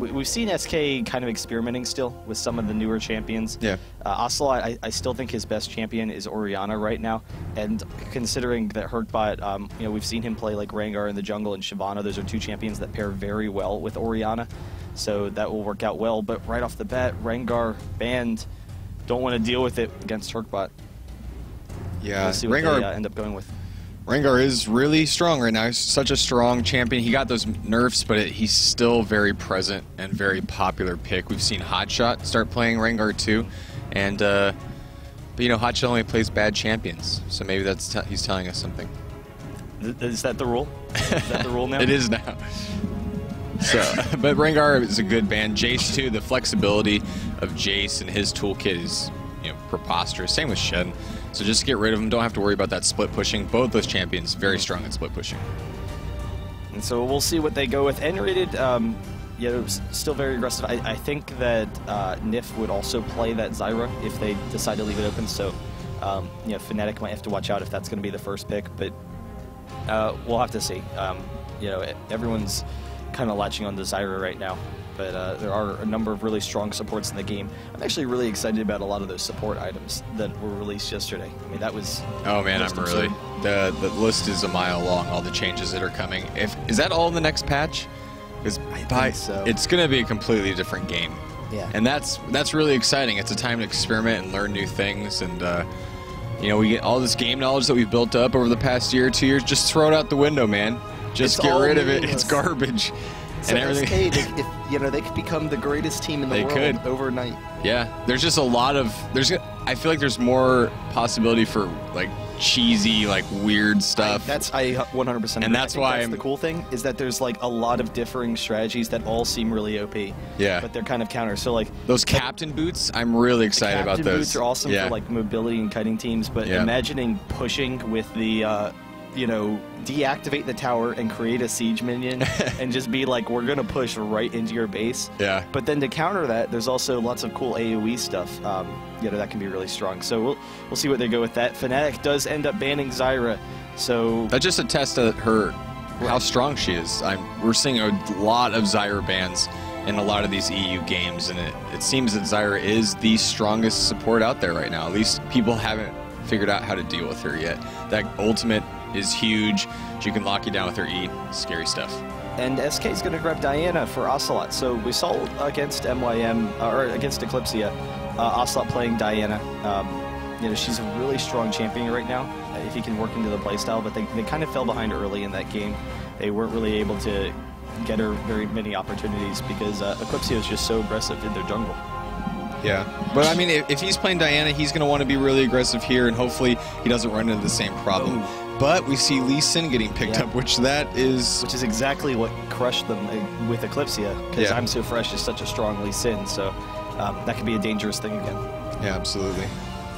we've seen SK kind of experimenting still with some of the newer champions. Yeah. Ocelot, I still think his best champion is Orianna right now, and considering that Hurtbot, you know, we've seen him play like Rengar in the jungle and Shyvana. Those are two champions that pair very well with Orianna, so that will work out well. But right off the bat, Rengar banned. Don't want to deal with it against Hurtbot. Yeah, we'll see what Rengar they end up going with. Rengar is really strong right now. He's such a strong champion. He got those nerfs, but he's still very present and very popular pick. We've seen Hotshot start playing Rengar too, and but you know, Hotshot only plays bad champions, so maybe that's he's telling us something. Is that the rule? Is that the rule now? It is now. So, but Rengar is a good ban. Jace too. The flexibility of Jace and his toolkit is, you know, preposterous. Same with Shen. So just get rid of them. Don't have to worry about that split pushing. Both those champions very strong at split pushing. And so we'll see what they go with. N-rated, yeah, it was still very aggressive. I think that Nif would also play that Zyra if they decide to leave it open. So, you know, Fnatic might have to watch out if that's going to be the first pick. But we'll have to see. You know, everyone's kind of latching on to Zyra right now. But there are a number of really strong supports in the game. I'm actually really excited about a lot of those support items that were released yesterday. I mean, that was... Oh man, I'm really... The list is a mile long, all the changes that are coming. Is that all in the next patch? Because I think so. It's going to be a completely different game. Yeah. And that's really exciting. It's a time to experiment and learn new things. And, you know, we get all this game knowledge that we've built up over the past year or 2 years. Just throw it out the window, man. Just get rid of it. It's garbage. So and everything. SK, if, you know, they could become the greatest team in the world overnight. Yeah, there's just a lot of I feel like there's more possibility for like cheesy, like weird stuff. I 100%. And that's why the cool thing is that there's like a lot of differing strategies that all seem really OP. Yeah. But they're kind of counter. So like those captain boots, I'm really excited about those. Captain boots are awesome for like mobility and kiting teams. But imagining pushing with the you know, deactivate the tower and create a siege minion and just be like, we're gonna push right into your base. Yeah. But then to counter that, there's also lots of cool AoE stuff. You know, that can be really strong. So we'll see what they go with that. Fnatic does end up banning Zyra, so that just attests to how strong she is. We're seeing a lot of Zyra bans in a lot of these EU games, and it seems that Zyra is the strongest support out there right now. At least people haven't figured out how to deal with her yet. That ultimate is huge. She can lock you down with her E. Scary stuff. And SK is going to grab Diana for Ocelot. So we saw against MYM, or against Eclipsia, Ocelot playing Diana. You know, she's a really strong champion right now, if he can work into the playstyle, but they kind of fell behind early in that game. They weren't really able to get her very many opportunities because Eclipsia is just so aggressive in their jungle. Yeah, but I mean, if he's playing Diana, he's going to want to be really aggressive here, and hopefully he doesn't run into the same problem. Ooh. But we see Lee Sin getting picked up, which is exactly what crushed them with Eclipsia, because I'm So Fresh is such a strong Lee Sin, so that could be a dangerous thing again. Yeah, absolutely.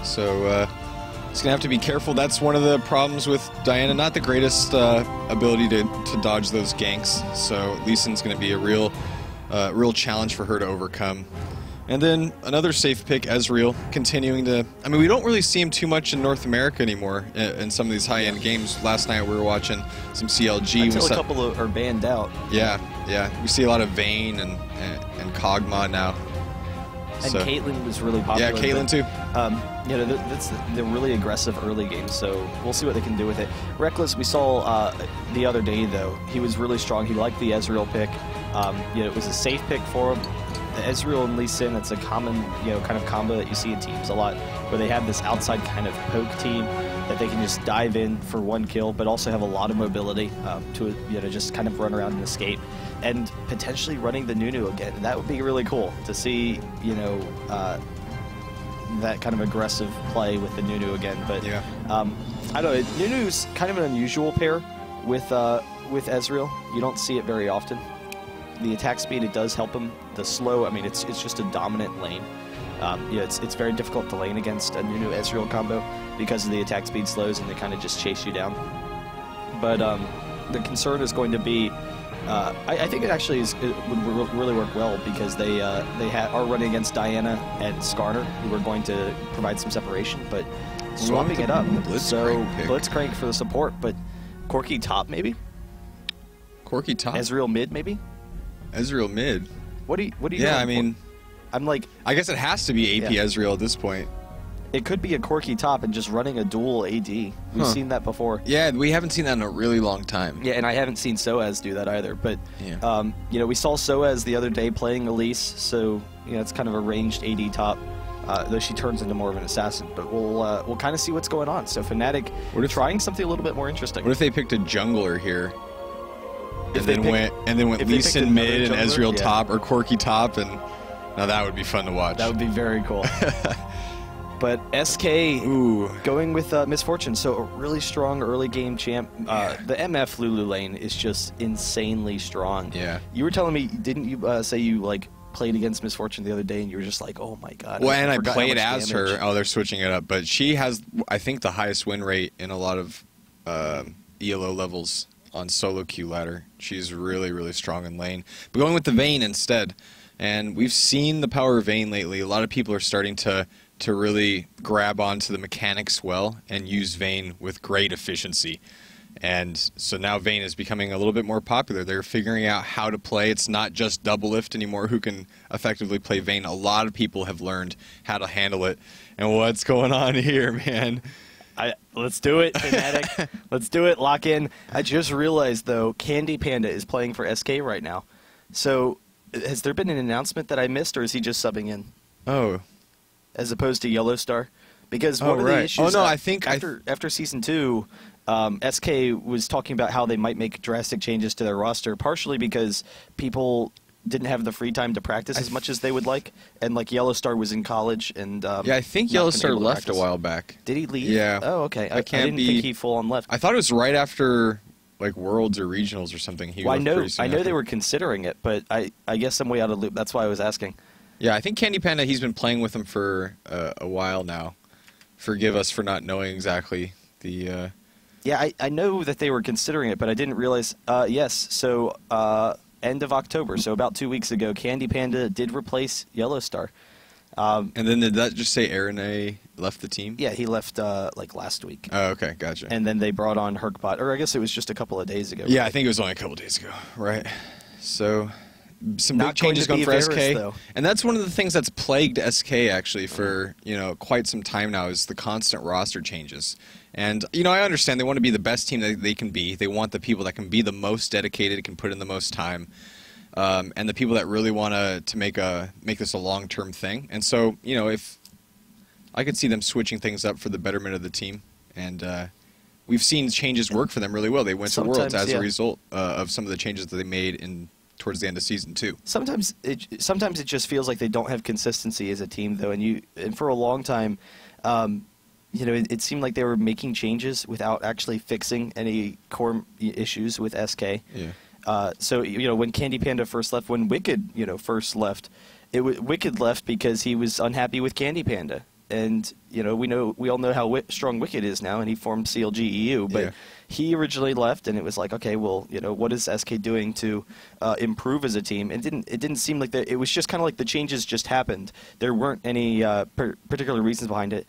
So he's going to have to be careful. That's one of the problems with Diana. Not the greatest ability to dodge those ganks, so Lee Sin's going to be a real challenge for her to overcome. And then another safe pick, Ezreal, continuing to... I mean, we don't really see him too much in North America anymore in some of these high-end games. Last night we were watching some CLG. Until a couple are banned out. Yeah, yeah. We see a lot of Vayne and Kog'Maw now. And so, Caitlyn was really popular. Yeah, Caitlyn too. You know, they're really aggressive early games, so we'll see what they can do with it. Reckless, we saw the other day, though. He was really strong. He liked the Ezreal pick. You know, it was a safe pick for him. The Ezreal and Lee Sin, it's a common, you know, kind of combo that you see in teams a lot, where they have this outside kind of poke team that they can just dive in for one kill, but also have a lot of mobility to, you know, just kind of run around and escape, and potentially running the Nunu again. That would be really cool to see, you know, that kind of aggressive play with the Nunu again. But I don't know, Nunu's kind of an unusual pair with Ezreal. You don't see it very often. The attack speed, it does help him. The slow, I mean, it's just a dominant lane. You know, it's very difficult to lane against a Nunu Ezreal combo because of the attack speed slows and they kind of just chase you down. But the concern is going to be, I think it actually would really work well because they are running against Diana and Skarner, who are going to provide some separation, but swapping it up. So Blitzcrank for the support, but Corki top maybe? Corki top? Ezreal mid maybe? Ezreal mid. What do you? Yeah, I mean, I'm like, I guess it has to be AP Yeah. Ezreal at this point. it could be a Corki top and just running a dual AD. We've seen that before. Yeah, we haven't seen that in a really long time. Yeah, and I haven't seen Soaz do that either. But Yeah. you know, we saw Soaz the other day playing Elise, so you know it's kind of a ranged AD top. Though she turns into more of an assassin, but we'll kind of see what's going on. So Fnatic, What if- trying something a little bit more interesting. What if they picked a jungler here? If And they then went if they Lee picked Sin mid another and jungler, Ezreal yeah. top or Corki top, and now that would be fun to watch. That would be very cool. But SK Ooh. going with Misfortune, so a really strong early game champ. The MF Lulu lane is just insanely strong. Yeah. You were telling me, didn't you say you like played against Misfortune the other day, and you were just like, oh my god. Well, and I forgot how played much as damage. her. Oh, they're switching it up, but she has, I think, the highest win rate in a lot of ELO levels on solo queue ladder. She's really, really strong in lane. But going with the Vayne instead, and we've seen the power of Vayne lately. A lot of people are starting to really grab onto the mechanics well and use Vayne with great efficiency. And so now Vayne is becoming a little bit more popular. They're figuring out how to play. It's not just double lift anymore who can effectively play Vayne. A lot of people have learned how to handle it. And what's going on here, man? Let's do it, Fnatic. Let's do it. Lock in. I just realized, though, Candy Panda is playing for SK right now. So has there been an announcement that I missed, or is he just subbing in? Oh, As opposed to Yellow Star? Because one of the right. issues... Oh, no, I think... After Season 2, SK was talking about how they might make drastic changes to their roster, partially because people didn't have the free time to practice as much as they would like, and like Yellow Star was in college, and yeah, I think not Yellow been Star able to left a practice. while back. Did he leave? Yeah. Oh, okay. I can't didn't be- think he full on left. I thought it was right after like Worlds or Regionals or something. He Well, left pretty soon I know after. they were considering it, but I guess I'm way out of loop. That's why I was asking. Yeah, I think Candy Panda, he's been playing with them for a while now. Forgive us for not knowing exactly the... Yeah, I know that they were considering it, but I didn't realize. Yes, so end of October, so about 2 weeks ago, Candy Panda did replace Yellow Star. And then did that just say Aaron left the team? Yeah, he left like last week. Oh, okay, gotcha. And then they brought on Herkbot, or I guess it was just a couple of days ago. Yeah, right? I think it was only a couple days ago, right? So some Not big changes going going to for be Varus, SK, though. and that's one of the things that's plagued SK actually for quite some time now is the constant roster changes. And I understand they want to be the best team that they can be. They want the people that can be the most dedicated, can put in the most time, and the people that really want to make this a long-term thing. And so if I could see them switching things up for the betterment of the team, and we've seen changes work for them really well. They went to Worlds Sometimes, as yeah. a result of some of the changes that they made towards the end of Season 2. Sometimes it just feels like they don't have consistency as a team, though, and for a long time, it seemed like they were making changes without actually fixing any core issues with SK. Yeah. So when Candy Panda first left, when Wicked first left, Wicked left because he was unhappy with Candy Panda. And we all know how strong Wicked is now, and he formed CLG EU. But Yeah. he originally left, and it was like, okay, well, what is SK doing to improve as a team? It didn't seem like that. It was just kind of like the changes just happened. There weren't any particular reasons behind it.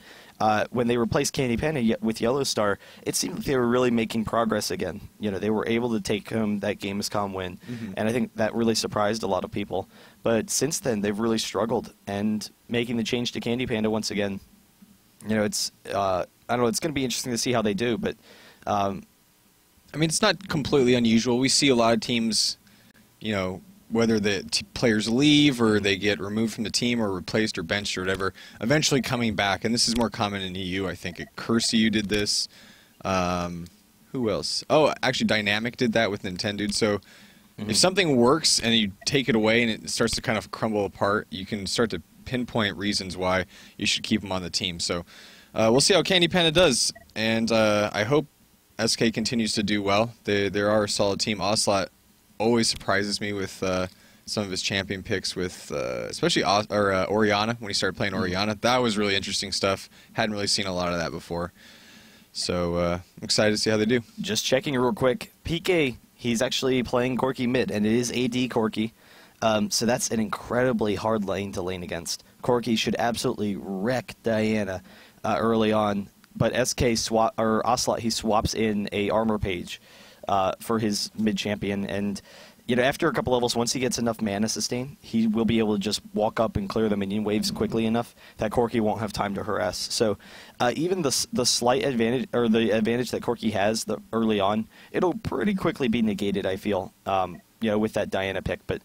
When they replaced Candy Panda with Yellow Star, it seemed like they were really making progress again. They were able to take home that Gamescom win, and I think that really surprised a lot of people. But since then, they've really struggled, and making the change to Candy Panda once again, it's I don't know. It's going to be interesting to see how they do, but I mean, it's not completely unusual. We see a lot of teams, whether the players leave or they get removed from the team or replaced or benched or whatever, eventually coming back. And this is more common in EU, I think. Cursiu did this. Who else? Oh, actually, Dynamic did that with Nintendo. So if something works and you take it away and it starts to kind of crumble apart, you can start to pinpoint reasons why you should keep them on the team. So we'll see how Candy Panda does. And I hope SK continues to do well. They are a solid team. Ocelot always surprises me with some of his champion picks, with especially Orianna, when he started playing Orianna. That was really interesting stuff. Hadn't really seen a lot of that before. So I'm excited to see how they do. just checking real quick, PK, he's actually playing Corki mid, and it is AD Corki. So that's an incredibly hard lane to lane against. Corki should absolutely wreck Diana early on, but Ocelot, he swaps in a armor page for his mid champion, and you know, after a couple levels, once he gets enough mana sustain, he will be able to just walk up and clear the minion waves quickly enough that Corki won't have time to harass. So even the slight advantage, or the advantage that Corki has early on, it'll pretty quickly be negated, I feel, you know, with that Diana pick. But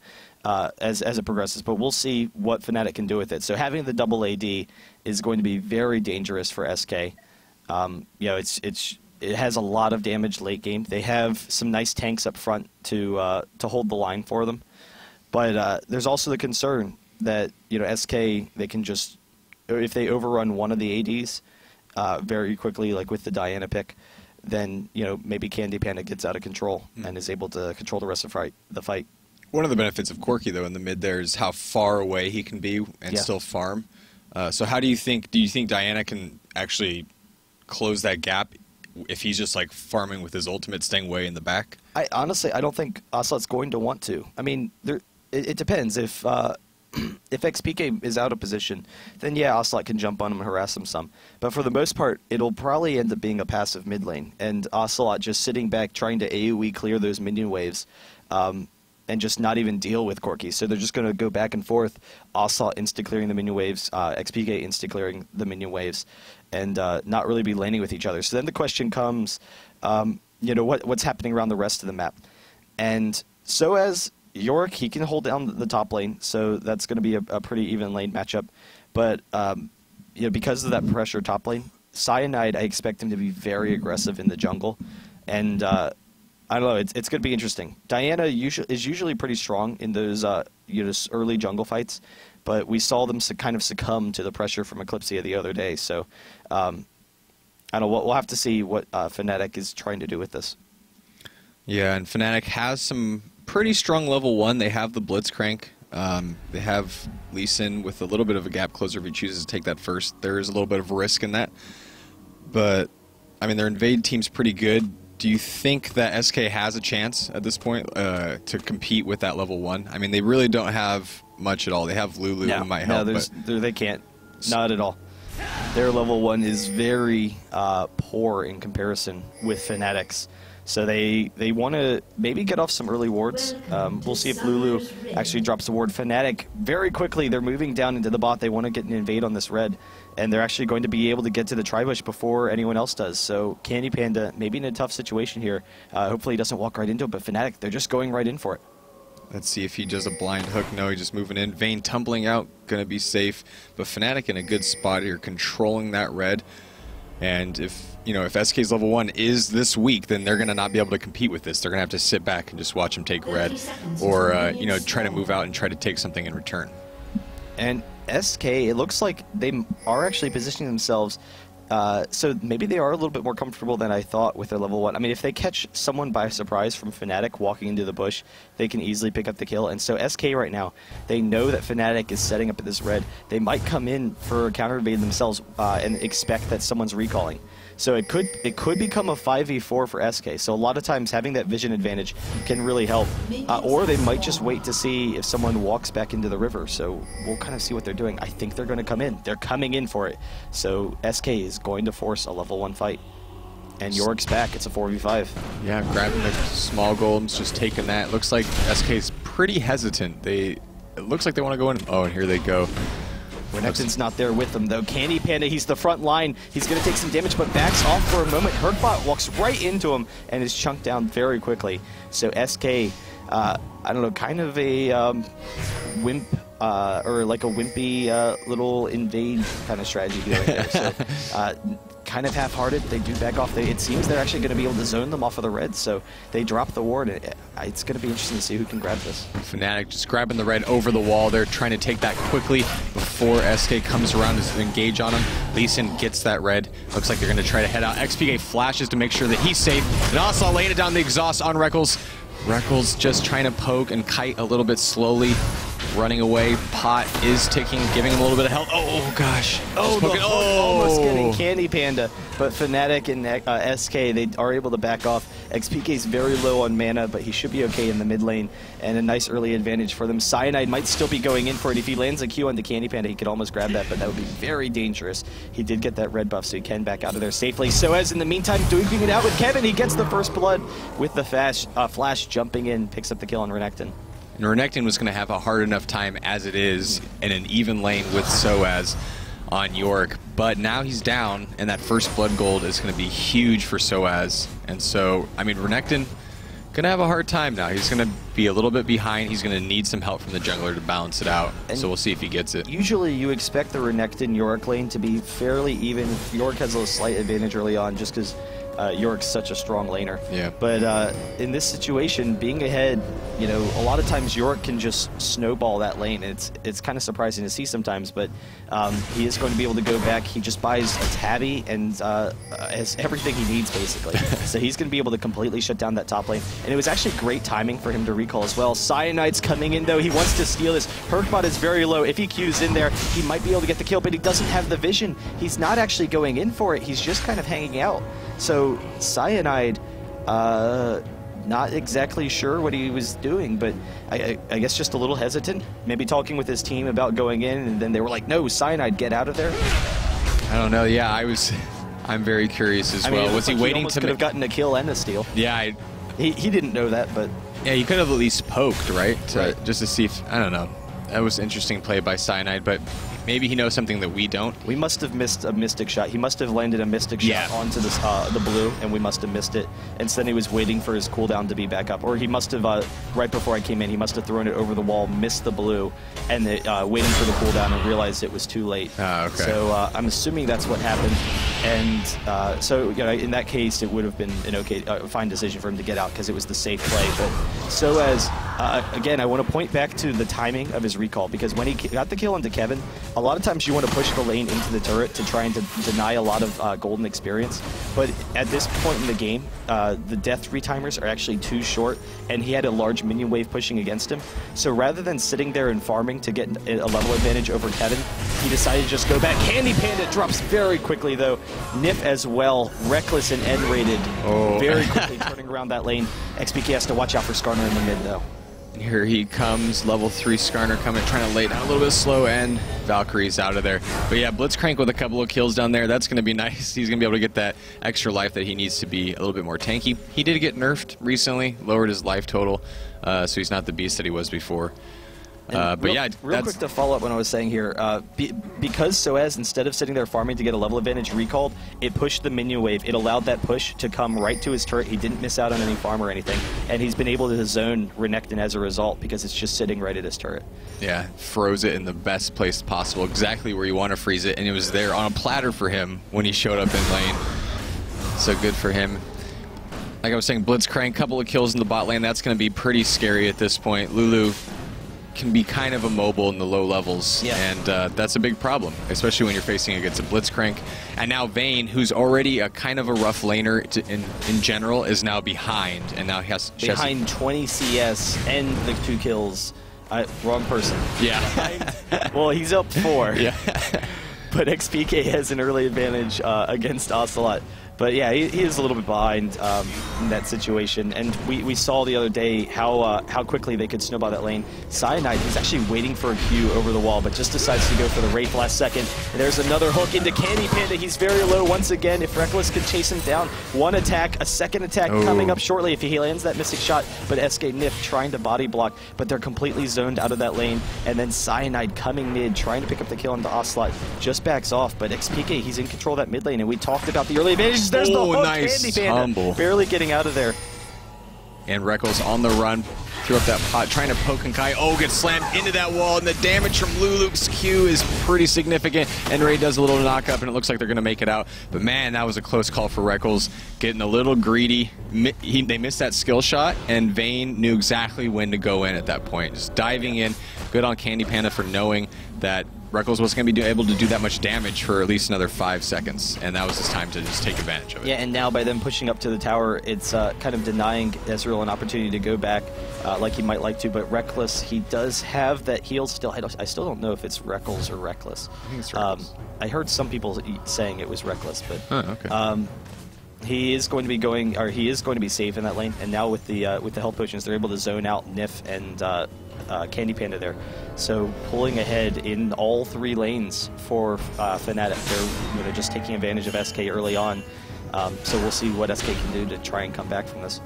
as it progresses, but we'll see what Fnatic can do with it. So having the double AD is going to be very dangerous for SK. You know, it has a lot of damage late game. They have some nice tanks up front to hold the line for them, but there's also the concern that, you know, SK, they can just, if they overrun one of the ADs very quickly, like with the Diana pick, then, you know, maybe Candy Panda gets out of control and is able to control the rest of the fight. One of the benefits of Corki, though, in the mid there is how far away he can be and still farm. So how do you think Diana can actually close that gap if he's just like farming with his ultimate, staying way in the back? Honestly, I don't think Ocelot's going to want to. I mean, it depends. If XPK is out of position, then yeah, Ocelot can jump on him and harass him some. But for the most part, it'll probably end up being a passive mid lane, and Ocelot just sitting back trying to AoE clear those minion waves, and just not even deal with Corki. So they're just going to go back and forth, Ocelot insta-clearing the minion waves, XPK insta-clearing the minion waves, and not really be laning with each other. So then the question comes, you know, what's happening around the rest of the map? And so as Yorick, he can hold down the top lane, so that's going to be a pretty even lane matchup. But you know, because of that pressure top lane, Cyanide, I expect him to be very aggressive in the jungle, and I don't know, it's going to be interesting. Diana is usually pretty strong in those you know, early jungle fights, but we saw them kind of succumb to the pressure from Eclipsia the other day. So I don't know, we'll have to see what Fnatic is trying to do with this. Yeah, and Fnatic has some pretty strong level 1. They have the Blitzcrank. They have Lee Sin with a little bit of a gap closer if he chooses to take that first. There is a little bit of risk in that. But, I mean, their invade team's pretty good. Do you think that SK has a chance at this point to compete with that level 1? I mean, they really don't have much at all. They have Lulu who might help. No, they can't. Not at all. Their level 1 is very poor in comparison with Fnatic's. So they want to maybe get off some early wards. We'll see if Lulu actually drops the ward. Fnatic, very quickly, they're moving down into the bot. They want to get an invade on this red, and they're actually going to be able to get to the Tribush before anyone else does. So Candy Panda, maybe in a tough situation here. Hopefully he doesn't walk right into it, but Fnatic, they're just going right in for it. Let's see if he does a blind hook. No, he's just moving in. Vayne tumbling out, going to be safe. But Fnatic in a good spot here, controlling that red. And if, you know, if SK's level 1 is this weak, then they're going to not be able to compete with this. They're going to have to sit back and just watch him take red, or you know, try to move out and try to take something in return. And SK, it looks like they are actually positioning themselves, so maybe they are a little bit more comfortable than I thought with their level 1. I mean, if they catch someone by surprise from Fnatic walking into the bush, they can easily pick up the kill. And so SK right now, they know that Fnatic is setting up at this red. They might come in for a counter invade themselves and expect that someone's recalling. So it could become a 5v4 for SK. So a lot of times having that vision advantage can really help. Or they might just wait to see if someone walks back into the river. So we'll kind of see what they're doing. I think they're going to come in. They're coming in for it. So SK is going to force a level 1 fight. And Yorick's back. It's a 4v5. Yeah, grabbing the small golems, just taking that. Looks like SK's pretty hesitant. It looks like they want to go in. Oh, and here they go. Renekton's not there with them, though. Candy Panda, he's the front line. He's going to take some damage, but backs off for a moment. Herkbot walks right into him and is chunked down very quickly. So SK, I don't know, kind of a wimp, or like a wimpy little invade kind of strategy going there. So kind of half-hearted. They do back off. It seems they're actually going to be able to zone them off of the red, so they drop the ward. It's going to be interesting to see who can grab this. Fnatic just grabbing the red over the wall. They're trying to take that quickly before SK comes around to engage on him. Lee Sin gets that red. Looks like they're going to try to head out. XPK flashes to make sure that he's safe. And also laying it down the exhaust on Reckles. Reckles just trying to poke and kite a little bit slowly. running away. Pot is ticking, giving him a little bit of health. Oh gosh. Oh, almost getting Candy Panda. But Fnatic and SK, they are able to back off. XPK is very low on mana, but he should be okay in the mid lane. And a nice early advantage for them. Cyanide might still be going in for it. If he lands a Q on the Candy Panda, he could almost grab that, but that would be very dangerous. He did get that red buff, so he can back out of there safely. So as in the meantime, duking it out with Kevin, he gets the first blood with the Flash jumping in, picks up the kill on Renekton. And Renekton was going to have a hard enough time as it is in an even lane with Soaz on York, but now he's down, and that first blood gold is going to be huge for Soaz. And so, I mean, Renekton going to have a hard time now. He's going to be a little bit behind. He's going to need some help from the jungler to balance it out. And so we'll see if he gets it. Usually you expect the Renekton York lane to be fairly even. York has a slight advantage early on just because York's such a strong laner. Yeah. But in this situation, being ahead, you know, a lot of times York can just snowball that lane. It's kind of surprising to see sometimes, but he is going to be able to go back. He just buys a tabby and has everything he needs, basically. So he's going to be able to completely shut down that top lane. And it was actually great timing for him to recall as well. Cyanide's coming in, though. He wants to steal this. Herkbot is very low. If he Qs in there, he might be able to get the kill, but he doesn't have the vision. He's not actually going in for it. He's just kind of hanging out. So Cyanide, not exactly sure what he was doing, but I guess just a little hesitant. Maybe talking with his team about going in, and then they were like, "No, Cyanide, get out of there." I don't know. Yeah, I'm very curious as well. Was he waiting to? Could have gotten a kill and a steal. Yeah, he didn't know that, but yeah, he could have at least poked, right? Just to see if, I don't know. That was interesting play by Cyanide, but maybe he knows something that we don't. We must have missed a Mystic shot. He must have landed a Mystic shot onto this, the blue, and we must have missed it. Instead, he was waiting for his cooldown to be back up. Or he must have, right before I came in, he must have thrown it over the wall, missed the blue, and waiting for the cooldown and realized it was too late. Okay. So I'm assuming that's what happened. And so, you know, in that case, it would have been an fine decision for him to get out because it was the safe play. But so as, again, I want to point back to the timing of his recall, because when he got the kill onto Kevin, a lot of times you want to push the lane into the turret to try and deny a lot of golden experience. But at this point in the game, the death retimers are actually too short, and he had a large minion wave pushing against him. So rather than sitting there and farming to get a level advantage over Kevin, he decided to just go back. Candy Panda drops very quickly, though. Nif as well, reckless and N-rated, very quickly turning around that lane. XPK has to watch out for Skarner in the mid, though. Here he comes, level 3 Skarner coming, trying to lay down a little bit slow, and Valkyrie's out of there. But yeah, Blitzcrank with a couple of kills down there, that's going to be nice. He's going to be able to get that extra life that he needs to be a little bit more tanky. He did get nerfed recently, lowered his life total, so he's not the beast that he was before. But yeah, real quick to follow up what I was saying here, because Soaz, instead of sitting there farming to get a level advantage recalled, it pushed the minion wave. It allowed that push to come right to his turret. He didn't miss out on any farm or anything, and he's been able to zone Renekton as a result because it's just sitting right at his turret. Yeah, froze it in the best place possible, exactly where you want to freeze it, and it was there on a platter for him when he showed up in lane. So good for him. Like I was saying, Blitzcrank, couple of kills in the bot lane, that's going to be pretty scary at this point. Lulu can be kind of immobile in the low levels, and that's a big problem, especially when you're facing against a Blitzcrank. And now Vayne, who's already a kind of a rough laner in general, is now behind, and now he has behind 20 CS and the 2 kills. Wrong person. Yeah. Well, he's up 4. Yeah. But XPK has an early advantage against Ocelot. But yeah, he is a little bit behind in that situation, and we saw the other day how quickly they could snowball that lane. Cyanide, he's actually waiting for a Q over the wall, but just decides to go for the Wraith last second. And there's another hook into Candy Panda. He's very low once again. If Reckless could chase him down, one attack, a second attack coming up shortly if he lands that Mystic shot. But SK Nif trying to body block, but they're completely zoned out of that lane. And then Cyanide coming mid, trying to pick up the kill into Ocelot, just backs off. But XPK, he's in control of that mid lane, and we talked about the early advantages. There's the hook, nice. Candy Panda, Humble. barely getting out of there. And Reckles on the run, threw up that pot, trying to poke Kai. Gets slammed into that wall, and the damage from Lulu's Q is pretty significant. And Ray does a little knock up, and it looks like they're going to make it out. But man, that was a close call for Reckles, getting a little greedy. They missed that skill shot, and Vayne knew exactly when to go in at that point. Just diving in. Good on Candy Panda for knowing that Reckles wasn't going to be able to do that much damage for at least another 5 seconds, and that was his time to just take advantage of it. Yeah, and now by them pushing up to the tower, it's kind of denying Ezreal an opportunity to go back like he might like to, but Reckless, he does have that heal still. I still don't know if it's Reckles or Reckless. I think it's Reckless. I heard some people saying it was Reckless, but okay. he is going to be going, or he is going to be safe in that lane, and now with the health potions, they're able to zone out Nif and Candy Panda there. So pulling ahead in all 3 lanes for Fnatic. They're just taking advantage of SK early on. So we'll see what SK can do to try and come back from this.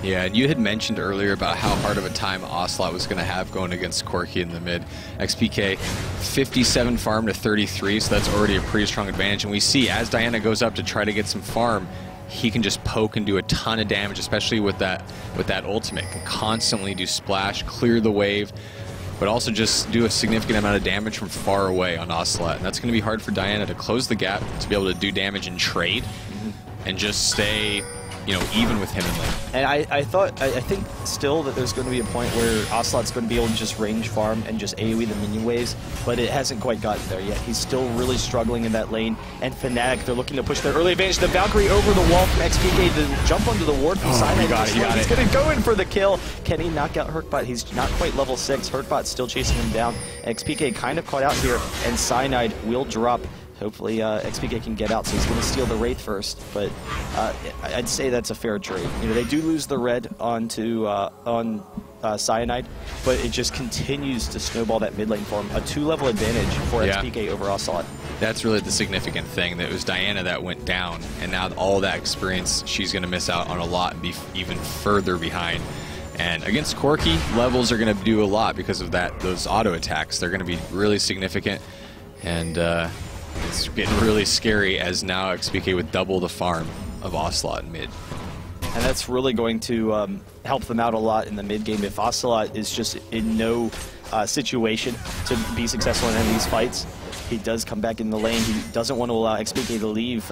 Yeah, and you had mentioned earlier about how hard of a time Ocelot was going to have going against Corki in the mid. XPK 57 farm to 33, so that's already a pretty strong advantage. And we see as Diana goes up to try to get some farm, he can just poke and do a ton of damage, especially with that ultimate. Can constantly do splash, clear the wave, but also just do a significant amount of damage from far away on Ocelot. And that's going to be hard for Diana to close the gap, to be able to do damage and trade, and just stay, you know, even with him in lane. And I think still that there's going to be a point where Ocelot's going to be able to just range farm and just AoE the minion waves, but it hasn't quite gotten there yet. He's still really struggling in that lane, and Fnatic, they're looking to push their early advantage. The Valkyrie over the wall from XPK to jump onto the ward from Simon. He's going to go in for the kill. Can he knock out Herkbot? He's not quite level 6. Herkbot's still chasing him down. XPK kind of caught out here, and Cyanide will drop. Hopefully XPK can get out, so he's going to steal the Wraith first, but I'd say that's a fair trade. You know, they do lose the red onto Cyanide, but it just continues to snowball that mid lane for him. A 2-level advantage for XPK over Ocelot. That's really the significant thing, that it was Diana that went down, and now all that experience, she's going to miss out on a lot and be even further behind. And against Corki, levels are going to do a lot because of that. Those auto attacks, they're going to be really significant, and it's getting really scary as now XPK with double the farm of Ocelot in mid. And that's really going to help them out a lot in the mid game. If Ocelot is just in no situation to be successful in any of these fights, he does come back in the lane. He doesn't want to allow XPK to leave,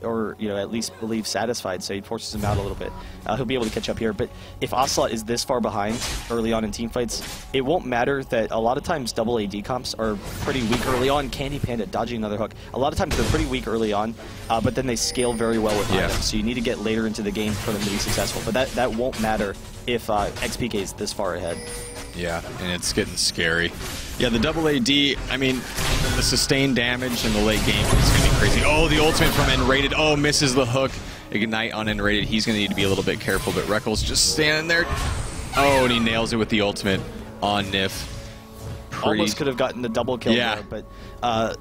or at least leave satisfied, so he forces him out a little bit. He'll be able to catch up here, but if Ocelot is this far behind early on in team fights, it won't matter that a lot of times double AD comps are pretty weak early on. Candy Panda dodging another hook. A lot of times they're pretty weak early on, but then they scale very well with items, so you need to get later into the game for them to be successful. But that won't matter if XPK is this far ahead. Yeah, and it's getting scary. Yeah, the double AD, I mean, the sustained damage in the late game is going to be crazy. Oh, the ultimate from N-Rated. Oh, misses the hook. Ignite on N-Rated. He's going to need to be a little bit careful, but Reckles just standing there. Oh, and he nails it with the ultimate on Nif. Almost could have gotten the double kill there, but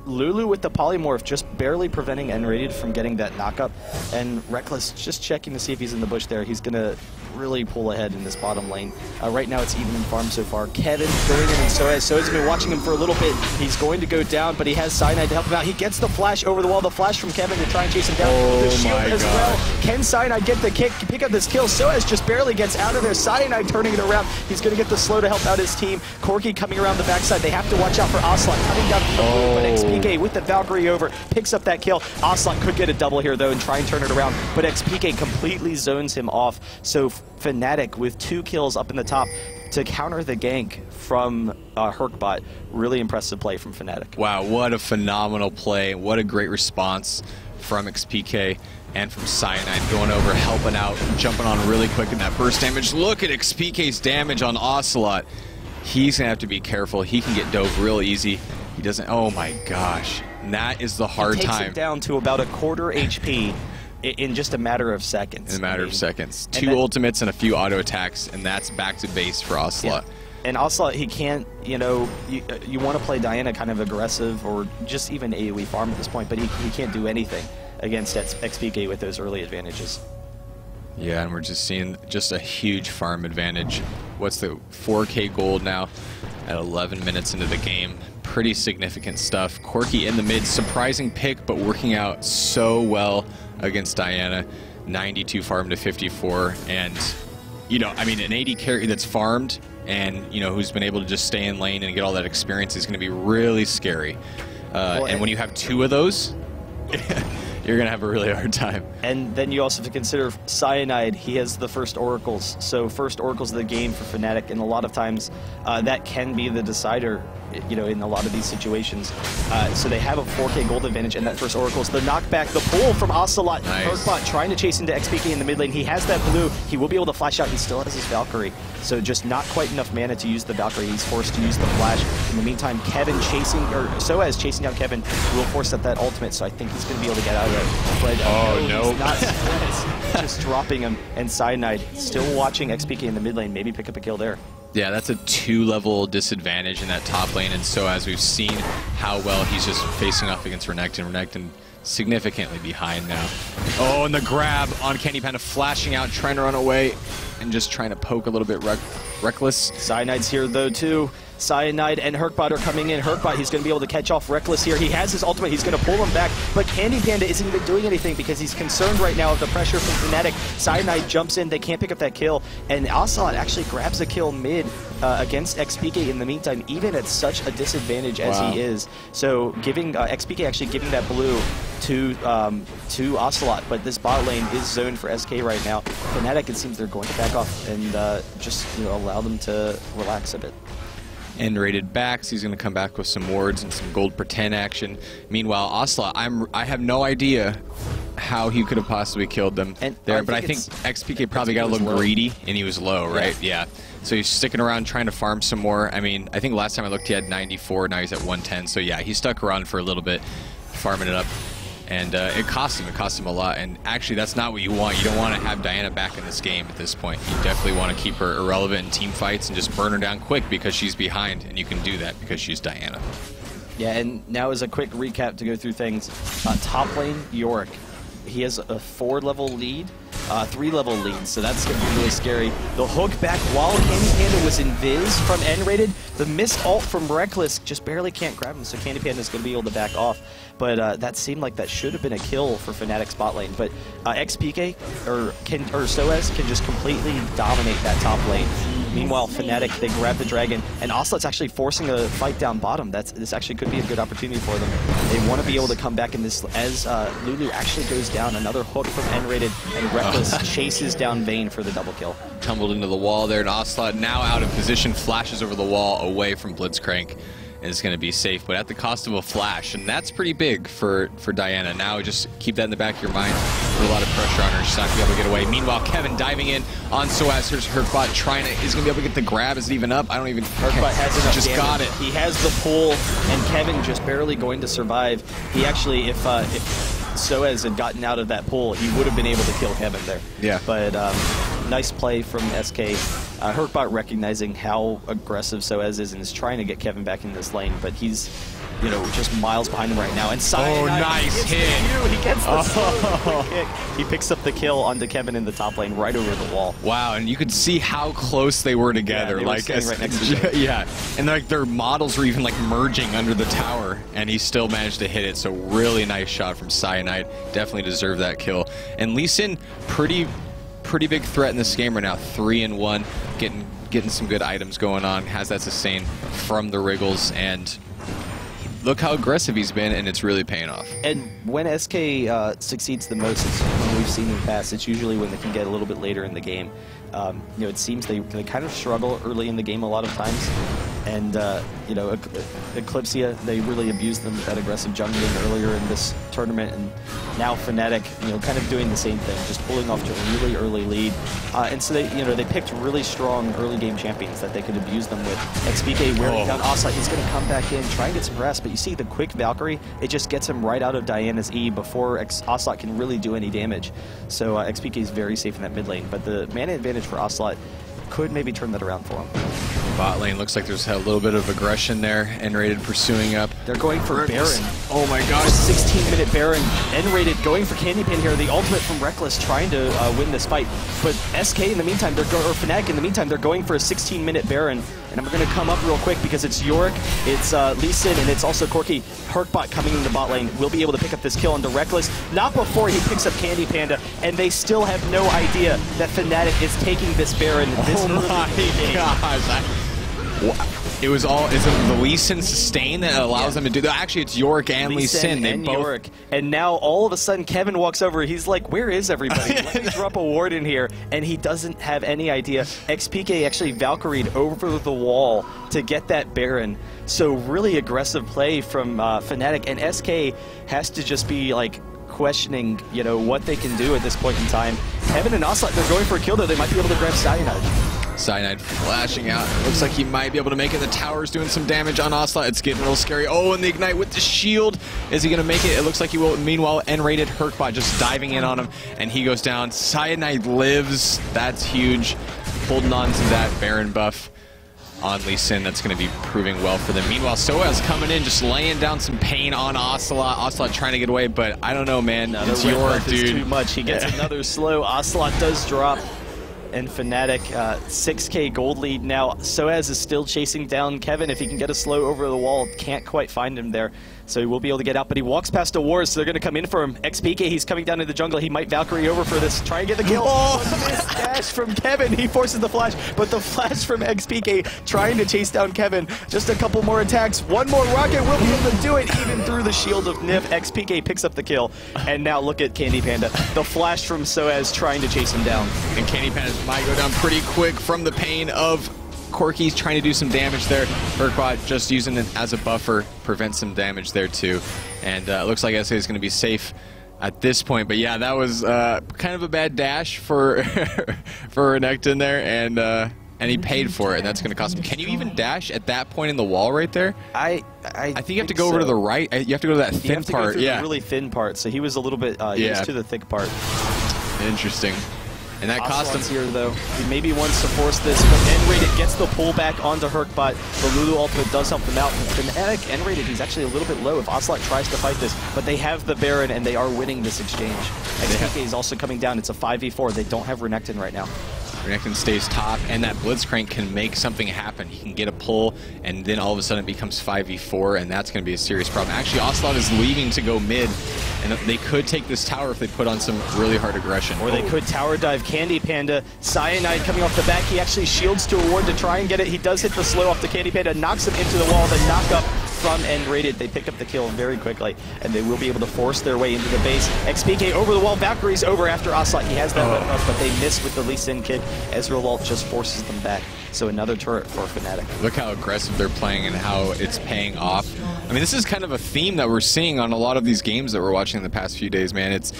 Lulu with the polymorph just barely preventing N-Rated from getting that knockup, and Reckless just checking to see if he's in the bush there. He's going to really pull ahead in this bottom lane. Right now it's even in farm so far. Kevin going in, and Soaz been watching him for a little bit. He's going to go down, but he has Cyanide to help him out. He gets the flash over the wall, the flash from Kevin to try and chase him down. The shield as well. Can Cyanide get the kick, pick up this kill? Soaz just barely gets out of there. Cyanide turning it around. He's going to get the slow to help out his team. Corki coming around the backside. They have to watch out for Ocelot coming down from the blue, but XPK with the Valkyrie over picks up that kill. Ocelot could get a double here though and try and turn it around, but XPK completely zones him off. So Fnatic with 2 kills up in the top to counter the gank from Herkbot. Really impressive play from Fnatic. Wow, what a phenomenal play. What a great response from XPK and from Cyanide, going over, helping out, jumping on really quick in that burst damage. Look at XPK's damage on Ocelot. He's going to have to be careful. He can get dove real easy. He doesn't, oh my gosh. And that is the hard time. He takes it down to about a quarter HP in just a matter of seconds. In a matter of seconds. 2 ultimates and a few auto attacks, and that's back to base for Ocelot. Yeah. And Ocelot, he can't, you want to play Diana kind of aggressive or just even AoE farm at this point, but he can't do anything against XPK with those early advantages. Yeah, and we're just seeing just a huge farm advantage. What's the 4K gold now at 11 minutes into the game? Pretty significant stuff. Corki in the mid, surprising pick, but working out so well against Diana. 92 farm to 54, and I mean, an AD carry that's farmed and who's been able to just stay in lane and get all that experience is going to be really scary. And when you have 2 of those, you're going to have a really hard time. And then you also have to consider Cyanide. He has the first oracles. So first oracles of the game for Fnatic, and a lot of times that can be the decider, you know, in a lot of these situations. So they have a 4K gold advantage, and that first oracles. The knockback, the pull from Ocelot. Nice. Hurtbot trying to chase into XPK in the mid lane. He has that blue. He will be able to flash out. He still has his Valkyrie. So just not quite enough mana to use the Valkyrie. He's forced to use the flash. In the meantime, Kevin chasing, or Soaz chasing down Kevin, will force up that ultimate. So I think he's going to be able to get out of that. But no. he's not. Just dropping him. And Cyanide still watching XPK in the mid lane. Maybe pick up a kill there. Yeah, that's a 2-level disadvantage in that top lane, and so as we've seen how well he's just facing off against Renekton significantly behind now. Oh, and the grab on Candy Panda, flashing out, trying to run away, and just trying to poke a little bit reckless. Cyanide's here though too. Cyanide and Hurtbot are coming in. Hurtbot, he's going to be able to catch off Reckless here. He has his ultimate. He's going to pull him back. But Candy Panda isn't even doing anything because he's concerned right now of the pressure from Fnatic. Cyanide jumps in. They can't pick up that kill. And Ocelot actually grabs a kill mid against XPK in the meantime, even at such a disadvantage as he is. So giving XPK actually giving that blue to Ocelot. But this bot lane is zoned for SK right now. Fnatic, it seems they're going to back off and just allow them to relax a bit. And rated back, so he's going to come back with some wards and some gold pretend action. Meanwhile, Ocelot, I have no idea how he could have possibly killed them there, but I think XPK probably got a little greedy, and he was low, right? Yeah. So he's sticking around trying to farm some more. I mean, I think last time I looked he had 94, now he's at 110, so yeah, he stuck around for a little bit, farming it up. And it cost him a lot, and actually that's not what you want. You don't want to have Diana back in this game at this point. You definitely want to keep her irrelevant in team fights and just burn her down quick because she's behind, and you can do that because she's Diana. Yeah, and now as a quick recap to go through things, top lane, Yorick. He has a 4-level lead, 3-level lead, so that's going to be really scary. The hook back while Candy Panda was in Viz from N-rated. The missed ult from Reckless just barely can't grab him, so Candy Panda is going to be able to back off. But that seemed like that should have been a kill for Fnatic's bot lane. But XPK or Soaz can just completely dominate that top lane. Meanwhile, Fnatic, they grab the dragon, and Ocelot's actually forcing a fight down bottom. This actually could be a good opportunity for them. They want to be able to come back in this as Lulu actually goes down. Another hook from N-rated, and Reckless chases down Vayne for the double kill. Tumbled into the wall there, and Ocelot now out of position, flashes over the wall away from Blitzcrank. And it's going to be safe, but at the cost of a flash, and that's pretty big for Diana. Now just keep that in the back of your mind. Put a lot of pressure on her. She's not going to be able to get away. Meanwhile, Kevin diving in on Soaz. Here's Hurtbot is going to be able to get the grab. Is it even up? I don't even... Hurtbot has enough just damage. Got it. He has the pull, and Kevin just barely going to survive. He actually, if Soaz had gotten out of that pull, he would have been able to kill Kevin there. Yeah. But nice play from SK. Hurtbot recognizing how aggressive Soaz is and is trying to get Kevin back in this lane, but he's, just miles behind him right now. And Cyanide, nice hit. He gets the kick. He picks up the kill onto Kevin in the top lane right over the wall. Wow, and you could see how close they were together. Yeah, they were right next to each other. Yeah, and their models were even merging under the tower, and he still managed to hit it. So really nice shot from Cyanide. Definitely deserved that kill. And Lee Sin, pretty big threat in this game right now. 3-1, getting some good items going on. Has that sustain from the Wriggles, and look how aggressive he's been, and it's really paying off. And when SK succeeds the most, it's when we've seen in the past, it's usually when they can get a little bit later in the game. It seems they kind of struggle early in the game a lot of times. And, Eclipsia, they really abused them with that aggressive jungling earlier in this tournament. And now Fnatic, kind of doing the same thing, just pulling off to a really early lead. And so they picked really strong early game champions that they could abuse them with. XPK wearing down Ocelot. He's going to come back in, try and get some harass. But you see the quick Valkyrie, it just gets him right out of Diana's E before Ocelot can really do any damage. So XPK is very safe in that mid lane. But the mana advantage for Ocelot could maybe turn that around for him. Bot lane looks like there's a little bit of aggression there. N-rated pursuing up. They're going for Baron. Oh my gosh. 16-minute Baron. N-rated going for Candy Pin here. The ultimate from Reckless trying to win this fight. But SK in the meantime, or Fnatic in the meantime, they're going for a 16-minute Baron. And I'm going to come up real quick because it's Yorick, it's Lee Sin, and it's also Corki. Hurtbot coming in the bot lane will be able to pick up this kill onto Reckless. Not before he picks up Candy Panda, and they still have no idea that Fnatic is taking this Baron this early in the game. Gosh. It was all, is it the Lee Sin sustain that allows them to do that? Actually, it's Yorick and Lee Sin. They both... Yorick. And now all of a sudden Kevin walks over. He's like, where is everybody? Let me drop a ward in here. And he doesn't have any idea. XPK actually Valkyried over the wall to get that Baron. So really aggressive play from Fnatic. And SK has to just be like questioning, you know, what they can do at this point in time. Kevin and Ocelot, they're going for a kill though. They might be able to grab Cyanide. Cyanide flashing out. It looks like he might be able to make it. The tower's doing some damage on Ocelot. It's getting a little scary. Oh, and the Ignite with the shield. Is he going to make it? It looks like he will. Meanwhile, N-rated Herkbot just diving in on him, and he goes down. Cyanide lives. That's huge. Holding on to that Baron buff on Lee Sin. That's going to be proving well for them. Meanwhile, Soaz coming in, just laying down some pain on Ocelot. Ocelot trying to get away, but I don't know, man. It's Yorick, dude. Too much. He gets another slow. Ocelot does drop. And Fnatic, 6k gold lead now. Soaz is still chasing down Kevin. If he can get a slow over the wall, can't quite find him there. So he will be able to get out, but he walks past a ward, so they're going to come in for him. XPK, he's coming down to the jungle. He might Valkyrie over for this. Try and get the kill. Oh, this dash from Kevin. He forces the flash, but the flash from XPK trying to chase down Kevin. Just a couple more attacks. One more rocket will be able to do it, even through the shield of Nif. XPK picks up the kill. And now look at Candy Panda. The flash from Soaz trying to chase him down. And Candy Panda might go down pretty quick from the pain of Corky's trying to do some damage there. Herkbot just using it as a buffer, prevents some damage there too. And it looks like SA is going to be safe at this point. But yeah, that was kind of a bad dash for for Renekton there, and he paid for it, and that's going to cost him. Can you even dash at that point in the wall right there? I think you have to go over to the right. You have to go to that thin part. You have to go through the really thin part. So he was a little bit, he was to the thick part. Interesting. And that cost him here, though. He maybe wants to force this, but N-rated gets the pullback onto Herkbot. The Lulu ultimate does help them out. Fnatic, N-rated, he's actually a little bit low if Ocelot tries to fight this, but they have the Baron and they are winning this exchange. XPK is also coming down. It's a 5v4. They don't have Renekton right now. Renekton stays top, and that Blitzcrank can make something happen. He can get a pull, and then all of a sudden it becomes 5v4, and that's going to be a serious problem. Actually, Ocelot is leaving to go mid, and they could take this tower if they put on some really hard aggression. Or they could tower dive Candy Panda. Cyanide coming off the back. He actually shields to a ward to try and get it. He does hit the slow off the Candy Panda, knocks him into the wall, then knock up from N-rated. They pick up the kill very quickly, and they will be able to force their way into the base. XPK over the wall. Valkyrie's over after Ocelot. He has that weapon up, but they miss with the Lee Sin kick. Ezreal ult just forces them back. So another turret for Fnatic. Look how aggressive they're playing and how it's paying off. I mean, this is kind of a theme that we're seeing on a lot of these games that we're watching in the past few days, man. It's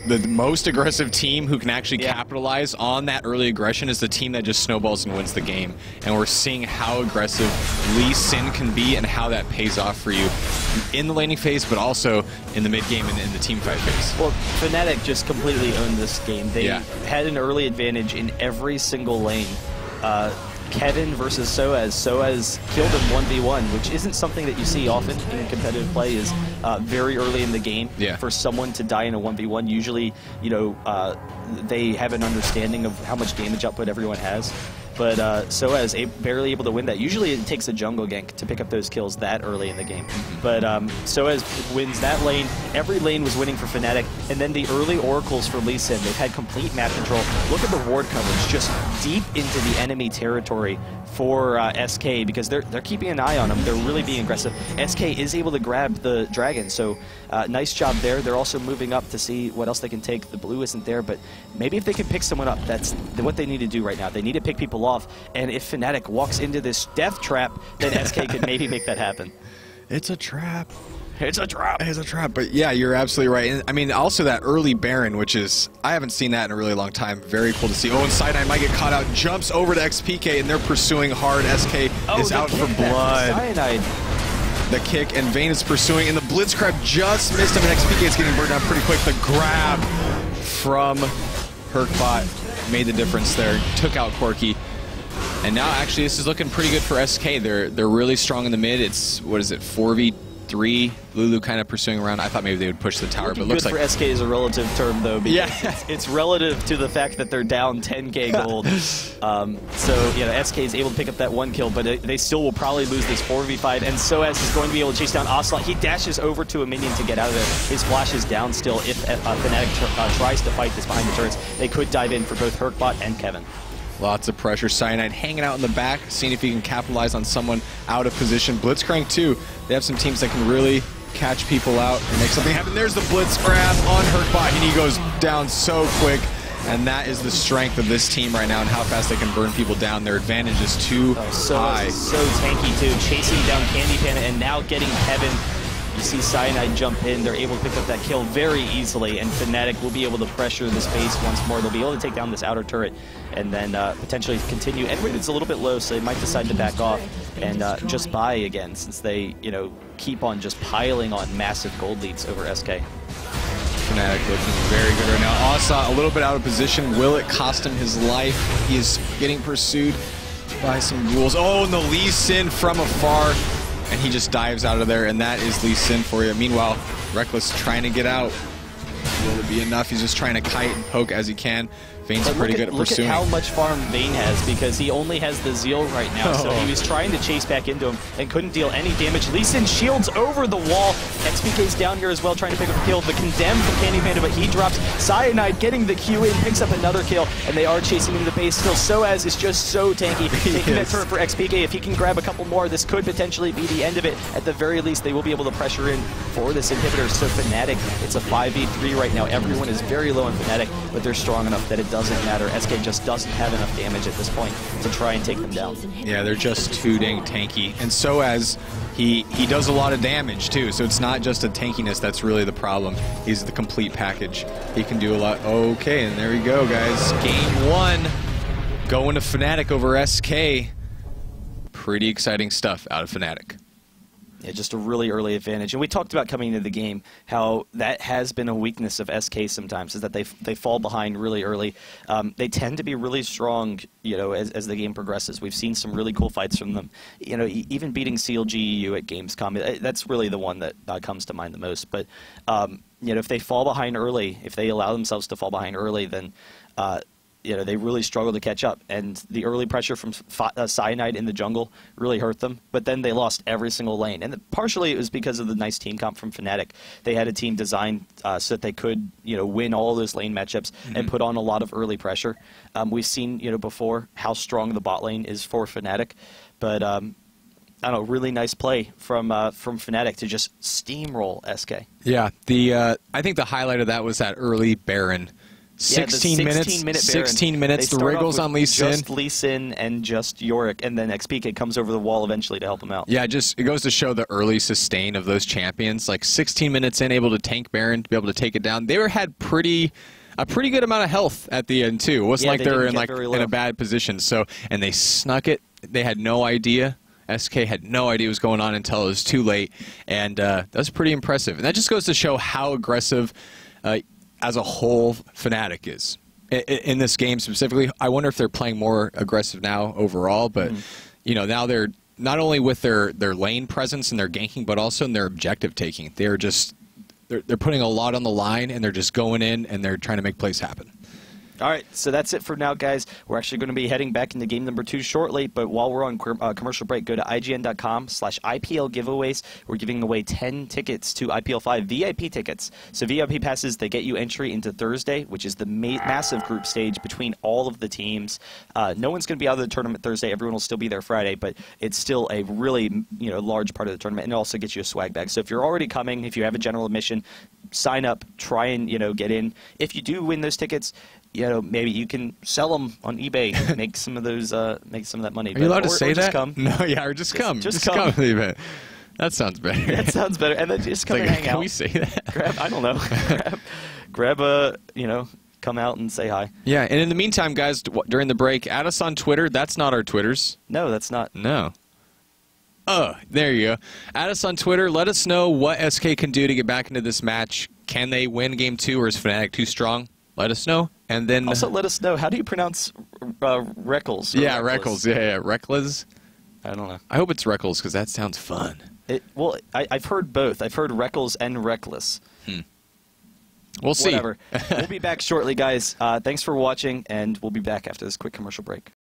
the most aggressive team who can actually capitalize on that early aggression is the team that just snowballs and wins the game. And we're seeing how aggressive Lee Sin can be and how that pays off for you in the laning phase, but also in the mid game and in the team fight phase. Well, Fnatic just completely owned this game. They had an early advantage in every single lane. Kevin versus Soaz. Soaz killed him 1v1, which isn't something that you see often in competitive play, is very early in the game for someone to die in a 1v1. Usually, you know, they have an understanding of how much damage output everyone has. But Soaz barely able to win that. Usually it takes a jungle gank to pick up those kills that early in the game. But Soaz wins that lane. Every lane was winning for Fnatic. And then the early oracles for Lee Sin. They've had complete map control. Look at the ward coverage, just deep into the enemy territory for SK, because they're keeping an eye on them. They're really being aggressive. SK is able to grab the dragon, so nice job there. They're also moving up to see what else they can take. The blue isn't there, but maybe if they can pick someone up, that's what they need to do right now. They need to pick people off, and if Fnatic walks into this death trap, then SK could maybe make that happen. It's a trap. It's a trap. It's a trap. But yeah, you're absolutely right. And I mean, also that early Baron, which is, I haven't seen that in a really long time. Very cool to see. Oh, and Cyanide might get caught out. Jumps over to XPK, and they're pursuing hard. SK is out for blood. Cyanide. The kick, and Vayne is pursuing, and the Blitzcrank just missed him, and XPK is getting burned down pretty quick. The grab from Herkbot made the difference there. Took out Corky. And now, actually, this is looking pretty good for SK. They're really strong in the mid. It's, what is it, 4v3? Lulu kind of pursuing around. I thought maybe they would push the tower, but it looks like... Good for SK is a relative term, though, because it's relative to the fact that they're down 10k gold. So, you know, SK is able to pick up that one kill, but they still will probably lose this 4v5, and Soaz is going to be able to chase down Ocelot. He dashes over to a minion to get out of there. His flash is down still. If Fnatic tries to fight this behind the turrets, they could dive in for both Herkbot and Kevin. Lots of pressure. Cyanide hanging out in the back, seeing if he can capitalize on someone out of position. Blitzcrank too. They have some teams that can really catch people out and make something happen. There's the blitz grab on Hurtbot, and he goes down so quick. And that is the strength of this team right now and how fast they can burn people down. Their advantage is too high. So tanky too, chasing down Candy Panda and now getting Heaven. You see Cyanide jump in, they're able to pick up that kill very easily, and Fnatic will be able to pressure this base once more. They'll be able to take down this outer turret and then potentially continue. It's a little bit low, so they might decide to back off and just buy again, since they, keep on just piling on massive gold leads over SK. Fnatic looking very good right now. Asa a little bit out of position. Will it cost him his life? He is getting pursued by some ghouls. Oh, and the Lee Sin from afar. And he just dives out of there, and that is Lee Sin for you. Meanwhile, Reckless trying to get out. Will it be enough? He's just trying to kite and poke as he can. Vayne's pretty good at pursuing. Look at how much farm Vayne has, because he only has the Zeal right now. So he was trying to chase back into him and couldn't deal any damage. Lee Sin shields over the wall. XPK's down here as well, trying to pick up a kill. The Condemned from Candy Panda, but he drops. Cyanide getting the Q in, picks up another kill, and they are chasing into the base still. Soaz is just so tanky. Taking that turret for XPK. If he can grab a couple more, this could potentially be the end of it. At the very least, they will be able to pressure in for this inhibitor. So Fnatic, it's a 5v3 right now. Everyone is very low on Fnatic, but they're strong enough that it doesn't matter. SK just doesn't have enough damage at this point to try and take them down. Yeah, they're just too dang tanky. And Soaz, he does a lot of damage too, so it's not just a tankiness that's really the problem. He's the complete package. He can do a lot. Okay, and there we go, guys. Game 1 going to Fnatic over SK. Pretty exciting stuff out of Fnatic. Yeah, just a really early advantage. And we talked about coming into the game how that has been a weakness of SK sometimes, is that they fall behind really early. They tend to be really strong, as the game progresses. We've seen some really cool fights from them. Even beating Seal GEU at Gamescom, that's really the one that comes to mind the most. But, if they fall behind early, if they allow themselves to fall behind early, then they really struggle to catch up, and the early pressure from Cyanide in the jungle really hurt them, but then they lost every single lane, and partially it was because of the nice team comp from Fnatic. They had a team designed so that they could win all those lane matchups and put on a lot of early pressure. We've seen before how strong the bot lane is for Fnatic, but I don't know, really nice play from Fnatic to just steamroll SK. Yeah, I think the highlight of that was that early Baron. 16 minutes, the wriggles on Lee Sin. Just Lee Sin and just Yorick, and then XPK comes over the wall eventually to help him out. Yeah, it goes to show the early sustain of those champions. Like 16 minutes in, able to tank Baron, to be able to take it down. They had a pretty good amount of health at the end too. It wasn't like they were in a bad position. So, and they snuck it. They had no idea. SK had no idea what was going on until it was too late, and that was pretty impressive. And that just goes to show how aggressive as a whole Fnatic is in this game specifically. I wonder if they're playing more aggressive now overall, but now they're not only with their lane presence and their ganking, but also in their objective taking. They're putting a lot on the line, and they're just going in and they're trying to make plays happen. All right, so that's it for now, guys. We're actually going to be heading back into game number 2 shortly, but while we're on commercial break, go to IGN.com/IPL giveaways. We're giving away 10 tickets to IPL 5 VIP tickets. So VIP passes, they get you entry into Thursday, which is the massive group stage between all of the teams. No one's going to be out of the tournament Thursday. Everyone will still be there Friday, but it's still a really large part of the tournament, and it also gets you a swag bag. So if you're already coming, if you have a general admission, sign up, try and get in. If you do win those tickets, maybe you can sell them on eBay, make some of that money. Are you allowed to say that? Come. No, yeah, or just come to the event. That sounds better. That sounds better. And then just come and hang out. Can we say that? I don't know. grab a, come out and say hi. Yeah, and in the meantime, guys, during the break, add us on Twitter. That's not our Twitters. No, that's not. No. Oh, there you go. Add us on Twitter. Let us know what SK can do to get back into this match. Can they win Game 2, or is Fnatic too strong? Let us know. And then also let us know, how do you pronounce Reckles? Yeah, Reckles. Yeah, Reckles. I don't know. I hope it's Reckles, because that sounds fun. I've heard both. I've heard Reckles and Reckless. We'll see. Whatever. We'll be back shortly, guys. Thanks for watching, and we'll be back after this quick commercial break.